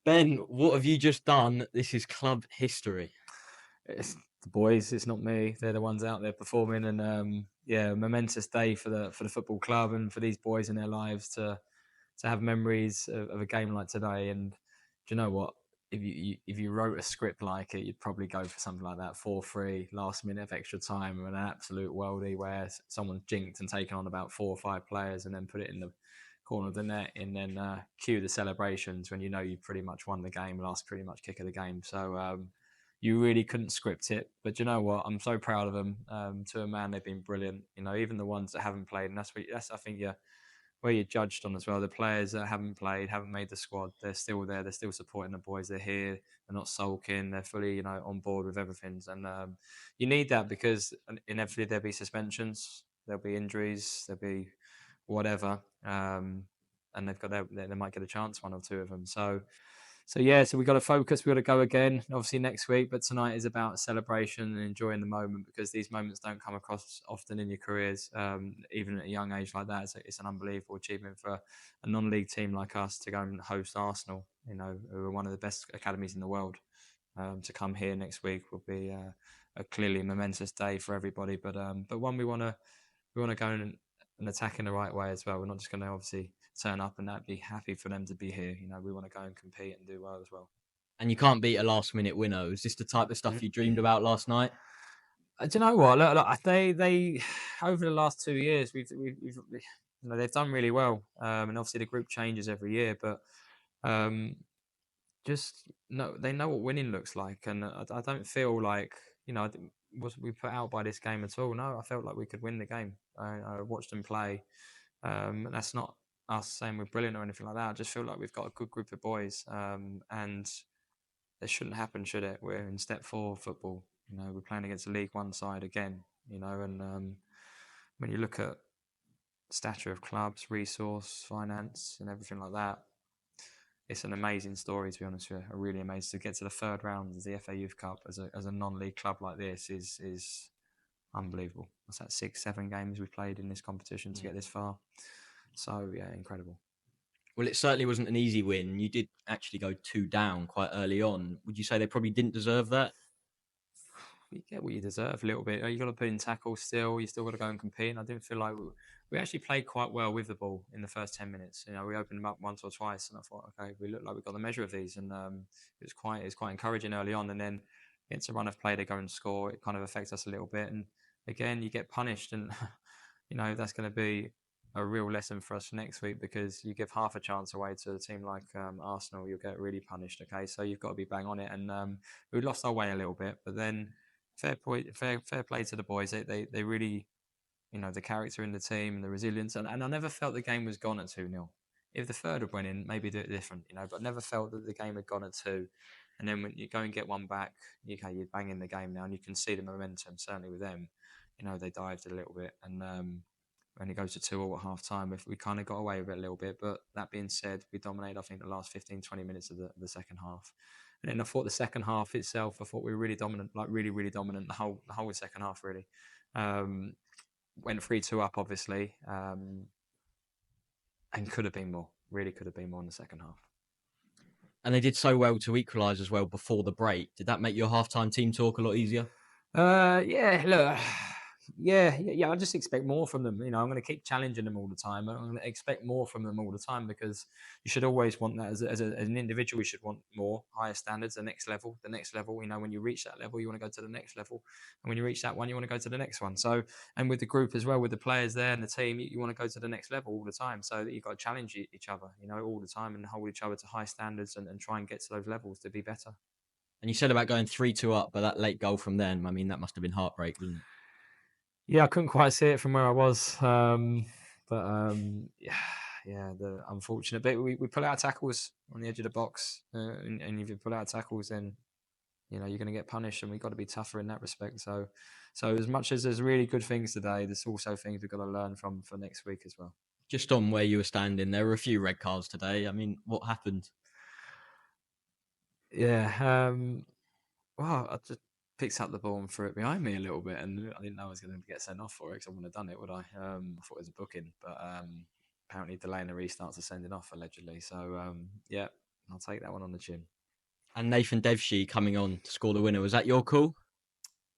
Ben, what have you just done? This is club history. It's the boys. It's not me. They're the ones out there performing, and yeah, a momentous day for the football club and for these boys in their lives to have memories of a game like today. And do you know what? If you wrote a script like it, you'd probably go for something like that, 4-3, last minute of extra time, and an absolute worldie where someone's jinked and taken on about 4 or 5 players, and then put it in the corner of the net, and then cue the celebrations when you know you pretty much won the game, last pretty much kick of the game. So you really couldn't script it. But you know what? I'm so proud of them. To a man, they've been brilliant. You know, even the ones that haven't played, and that's I think where you're judged on as well. The players that haven't played, haven't made the squad, they're still there. They're still supporting the boys. They're here. They're not sulking. They're fully, on board with everything. And you need that because inevitably there'll be suspensions, there'll be injuries, there'll be whatever. And they might get a chance, one or two of them. So yeah, so we got to focus. We got to go again, obviously next week. But tonight is about celebration and enjoying the moment because these moments don't come across often in your careers, even at a young age like that. It's an unbelievable achievement for a non-league team like us to go and host Arsenal. Who are one of the best academies in the world. To come here next week will be a clearly momentous day for everybody. But one we want to go and attack in the right way as well. We're not just going to obviously turn up and that be happy for them to be here. We want to go and compete and do well as well. And you can't beat a last minute winner. Is this the type of stuff you dreamed about last night? Do you know what? Look, they over the last 2 years, they've done really well, and obviously the group changes every year, but um, just no, they know what winning looks like, and I don't feel like was we put out by this game at all. No, I felt like we could win the game. I watched them play, and that's not us saying we're brilliant or anything like that. I just feel like we've got a good group of boys, and it shouldn't happen, should it? We're in step four of football. We're playing against a League One side again. And when you look at stature of clubs, resource, finance, and everything like that, it's an amazing story, to be honest with you. Really amazing to get to the third round of the FA Youth Cup as a non-league club like this is unbelievable. What's that? 6, 7 games we've played in this competition to get this far. So yeah, incredible. Well, it certainly wasn't an easy win. You did actually go 2 down quite early on. Would you say they probably didn't deserve that? You get what you deserve a little bit. You got to put in tackles still. You still got to go and compete. And I didn't feel like we actually played quite well with the ball in the first 10 minutes. We opened them up once or twice, and I thought, okay, we look like we got the measure of these. And it was quite encouraging early on. And then against a run of play, they go and score. It kind of affects us a little bit. And again, you get punished, and that's going to be a real lesson for us next week because you give half a chance away to a team like Arsenal, you'll get really punished. Okay, so you've got to be bang on it. And we lost our way a little bit, but then fair play to the boys. They really, the character in the team and the resilience. And I never felt the game was gone at 2-0. If the third had went in, maybe do it different, but I never felt that the game had gone at 2. And then when you go and get one back, you're banging the game now, and you can see the momentum, certainly with them. They dived a little bit. And when it goes to 2 at half time, if we kind of got away with it a little bit. But that being said, we dominated, I think, the last 15, 20 minutes of the second half. And then I thought the second half itself, I thought we were really dominant, like really, really dominant the whole second half, really. Went 3-2 up, obviously, and could have been more, really could have been more in the second half. And they did so well to equalise as well before the break. Did that make your halftime team talk a lot easier? Yeah, look, yeah. I just expect more from them. I'm going to keep challenging them all the time. I'm going to expect more from them all the time because you should always want that as an individual. You should want more, higher standards, the next level. When you reach that level, you want to go to the next level, and when you reach that one, you want to go to the next one. So, and with the group as well, with the players there and the team, you want to go to the next level all the time. So that you've got to challenge each other, all the time, and hold each other to high standards and try and get to those levels to be better. And you said about going 3-2 up, but that late goal from them, I mean, that must have been heartbreak, wasn't it? Yeah, I couldn't quite see it from where I was, yeah, the unfortunate bit. We pull out tackles on the edge of the box, and if you pull out tackles, then you're going to get punished, and we've got to be tougher in that respect. So as much as there's really good things today, there's also things we've got to learn from for next week as well. Just on where you were standing, there were a few red cards today. I mean, what happened? Yeah, well, I just picked up the ball and threw it behind me a little bit, and I didn't know I was going to get sent off for it because I wouldn't have done it, would I? I thought it was a booking, but apparently delaying the restarts are sending off allegedly. So yeah, I'll take that one on the chin. And Nathan Devshi coming on to score the winner. Was that your call?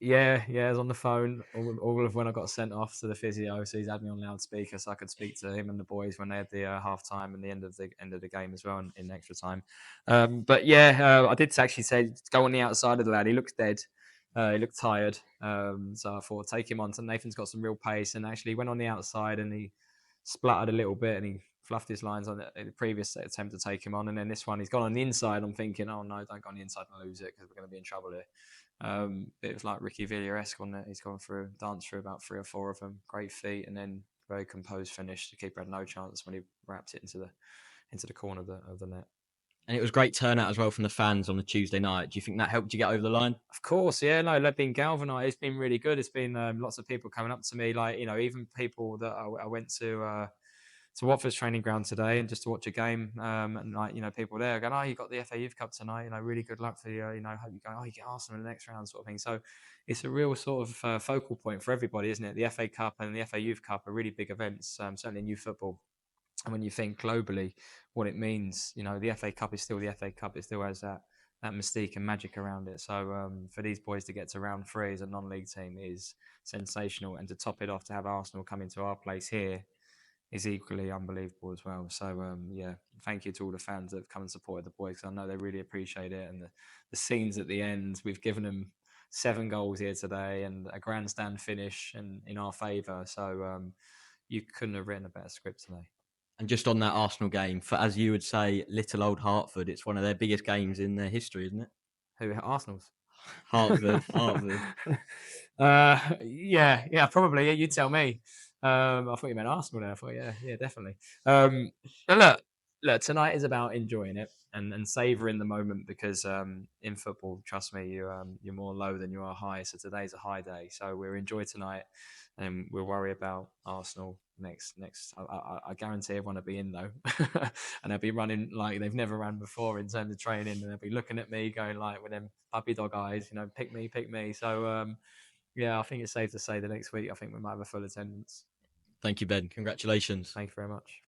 Yeah, yeah, I was on the phone all of when I got sent off to the physio, so he's had me on loudspeaker so I could speak to him and the boys when they had the half time and the end of the game as well in extra time. But yeah, I did actually say go on the outside of the lad. He looks dead. He looked tired, so I thought take him on. So Nathan's got some real pace, and actually went on the outside and he spluttered a little bit and he fluffed his lines on the previous attempt to take him on, and then this one he's gone on the inside. I'm thinking, oh no, don't go on the inside and lose it because we're going to be in trouble here. It was like Ricky Villiers-esque on it. He's gone through, danced through about 3 or 4 of them. Great feet, and then very composed finish. The keeper had no chance when he wrapped it into the corner of the net. And it was great turnout as well from the fans on the Tuesday night. Do you think that helped you get over the line? Of course, yeah, no, they've been galvanised. It's been really good. It's been lots of people coming up to me, like even people that I went to Watford's training ground today and just to watch a game. And like, people there going, oh, you got the FA Youth Cup tonight, really good luck for you. Hope you go, oh, you get Arsenal in the next round sort of thing. So it's a real sort of focal point for everybody, isn't it? The FA Cup and the FA Youth Cup are really big events, certainly in youth football. And when you think globally what it means, the FA Cup is still the FA Cup. It still has that mystique and magic around it. So for these boys to get to round three as a non-league team is sensational. And to top it off, to have Arsenal come into our place here is equally unbelievable as well. So yeah, thank you to all the fans that have come and supported the boys, because I know they really appreciate it. And the scenes at the end, we've given them 7 goals here today and a grandstand finish and in our favour. So you couldn't have written a better script today. And just on that Arsenal game, for as you would say, little old Hertford, it's one of their biggest games in their history, isn't it? Who Arsenal's? Hartford, Hartford. Yeah, probably. Yeah, you tell me. I thought you meant Arsenal there. I thought, yeah, definitely. But look, tonight is about enjoying it and savouring the moment, because in football, trust me, you're more low than you are high. So today's a high day. So we'll enjoy tonight, and we'll worry about Arsenal next. I guarantee everyone will be in though, and they'll be running like they've never ran before in terms of training, and they'll be looking at me going like with them puppy dog eyes, pick me, pick me. So yeah, I think it's safe to say the next week I think we might have a full attendance. Thank you, Ben. Congratulations. Thank you very much.